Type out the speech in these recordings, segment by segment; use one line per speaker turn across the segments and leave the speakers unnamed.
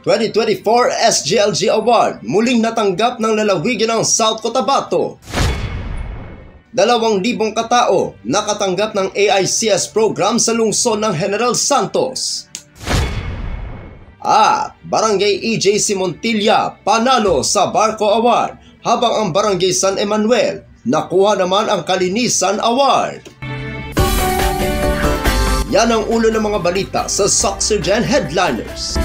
2024 SGLG Award muling natanggap ng lalawigan ng South Cotabato. 2,000 katao nakatanggap ng AICS program sa lungsod ng General Santos. At Barangay EJC Montilla panalo sa Barco Award, habang ang Barangay San Emanuel nakuha naman ang Kalinisan Award. Yan ang ulo ng mga balita sa Soxygen Headliners.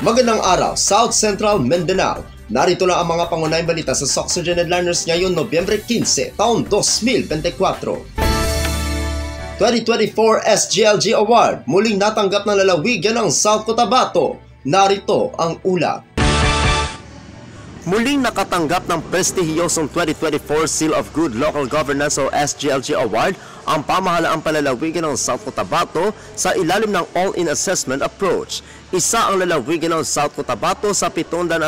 Magandang araw, South Central Mindanao. Narito na ang mga pangunahing balita sa Soxygen Headliners ngayon, Nobyembre 15, taon 2024. 2024 SGLG Award muling natanggap ng lalawigan ng South Cotabato. Narito ang ulat. Muling nakatanggap ng prestihiyosong 2024 Seal of Good Local Governance o SGLG Award ang pamahalaang palalawigan ng South Cotabato sa ilalim ng All-in Assessment Approach. Isa ang lalawigan ng South Cotabato sa 714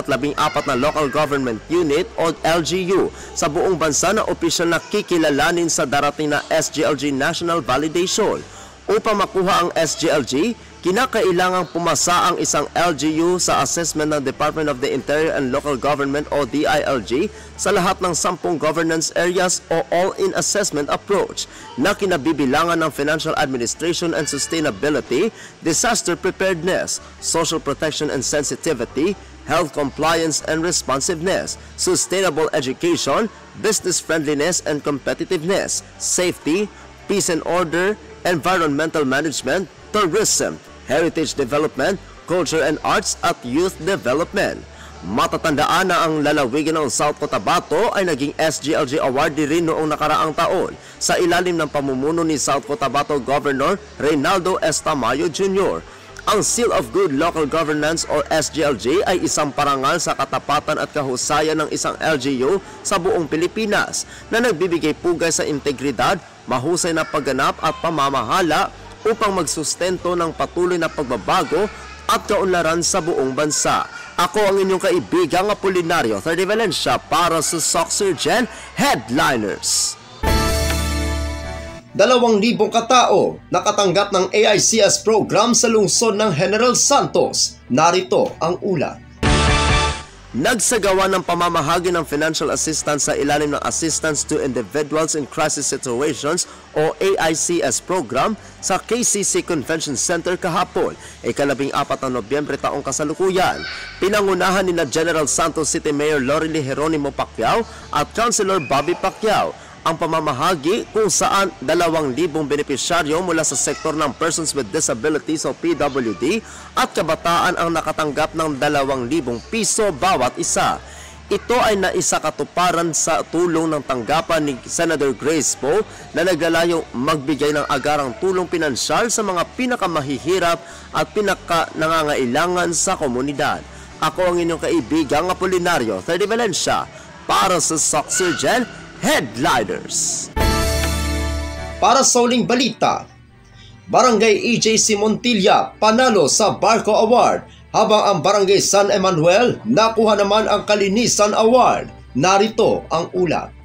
na Local Government Unit o LGU sa buong bansa na opisyal na kikilalanin sa darating na SGLG National Validation. Upang makuha ang SGLG, kinakailangang pumasa ang isang LGU sa assessment ng Department of the Interior and Local Government o DILG sa lahat ng 10 governance areas o all-in assessment approach na kinabibilangan ng financial administration and sustainability, disaster preparedness, social protection and sensitivity, health compliance and responsiveness, sustainable education, business friendliness and competitiveness, safety, peace and order, environmental management, tourism, heritage development, culture and arts at youth development. Matatandaan na ang lalawigan ng South Cotabato ay naging SGLG awardee rin noong nakaraang taon sa ilalim ng pamumuno ni South Cotabato Governor Reynaldo S. Tamayo Jr. Ang Seal of Good Local Governance o SGLG ay isang parangal sa katapatan at kahusayan ng isang LGU sa buong Pilipinas na nagbibigay pugay sa integridad, mahusay na pagganap at pamamahala upang magsustento ng patuloy na pagbabago at kaunlaran sa buong bansa. Ako ang inyong kaibigang Apolinario 30 Valencia para sa Soxygen Headliners. 2,000 katao nakatanggap ng AICS program sa lungsod ng General Santos. Narito ang ulat. Nagsagawa ng pamamahagi ng financial assistance sa ilalim ng Assistance to Individuals in Crisis Situations o AICS program sa KCC Convention Center kahapon, ika-14 ng Nobyembre taong kasalukuyan. Pinangunahan ni General Santos City Mayor Lorely Geronimo Pacquiao at Councilor Bobby Pacquiao ang pamamahagi kung saan 2,000 benepisyaryo mula sa sektor ng Persons with Disabilities o PWD at kabataan ang nakatanggap ng 2,000 piso bawat isa. Ito ay naisakatuparan sa tulong ng tanggapan ni Senator Grace Poe na naglalayong magbigay ng agarang tulong pinansyal sa mga pinakamahihirap at pinakanangangailangan sa komunidad. Ako ang inyong kaibigang Apolinario 30 Valencia para sa Soxygen Headliners. Para sa uling balita, Barangay EJC Montilla panalo sa Barco Award, habang ang Barangay San Emanuel nakuha naman ang Kalinisan Award. Narito ang ulat.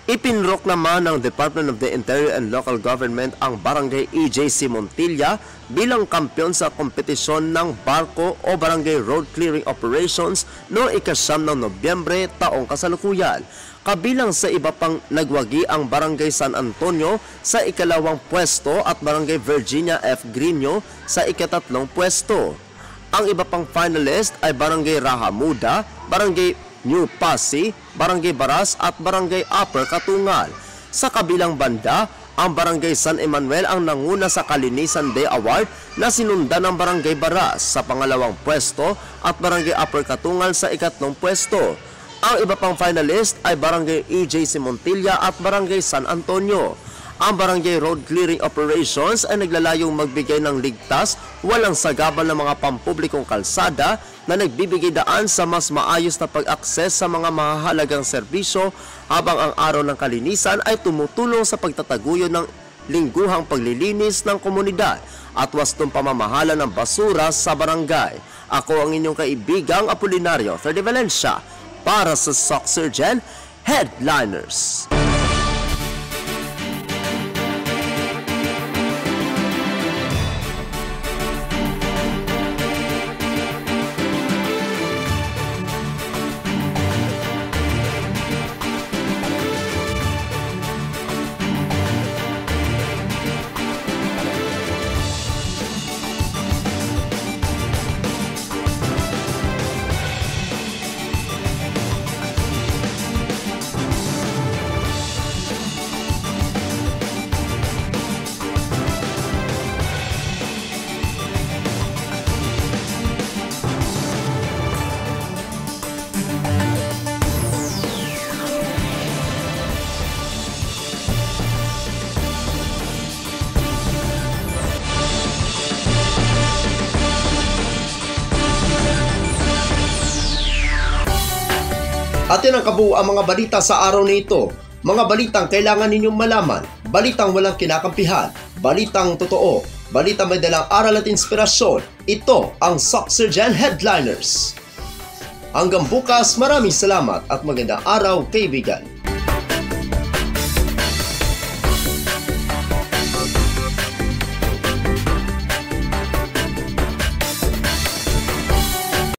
Ipinrok naman ng Department of the Interior and Local Government ang Barangay EJC Montilla bilang kampiyon sa kompetisyon ng Barco o Barangay Road Clearing Operations noong ika-9 ng Nobyembre taong kasalukuyan. Kabilang sa iba pang nagwagi ang Barangay San Antonio sa ika-2 pwesto at Barangay Virginia F. Grino sa ika-3 pwesto. Ang iba pang finalist ay Barangay Rahamuda, Barangay New Pasig, Barangay Baras at Barangay Upper Katungal. Sa kabilang banda, ang Barangay San Emanuel ang nanguna sa Kalinisan Day Award na sinundan ng Barangay Baras sa pangalawang pwesto at Barangay Upper Katungal sa ikatlong pwesto. Ang iba pang finalist ay Barangay EJC Montilla at Barangay San Antonio. Ang Barangay Road Clearing Operations ay naglalayong magbigay ng ligtas, walang sagabal na mga pampublikong kalsada na nagbibigay daan sa mas maayos na pag-akses sa mga mahahalagang serbisyo habang ang araw ng kalinisan ay tumutulong sa pagtataguyod ng lingguhang paglilinis ng komunidad at wastong pamamahala ng basura sa barangay. Ako ang inyong kaibigang Apolinario Freddy Valencia para sa Soxurgen Headliners. At yan ang kabuuan mga balita sa araw na ito. Mga balitang kailangan ninyong malaman, balitang walang kinakampihan, balitang totoo, balitang may dalang aral at inspirasyon. Ito ang Soxurgen Headliners. Hanggang bukas, maraming salamat at magandang araw, kaibigan.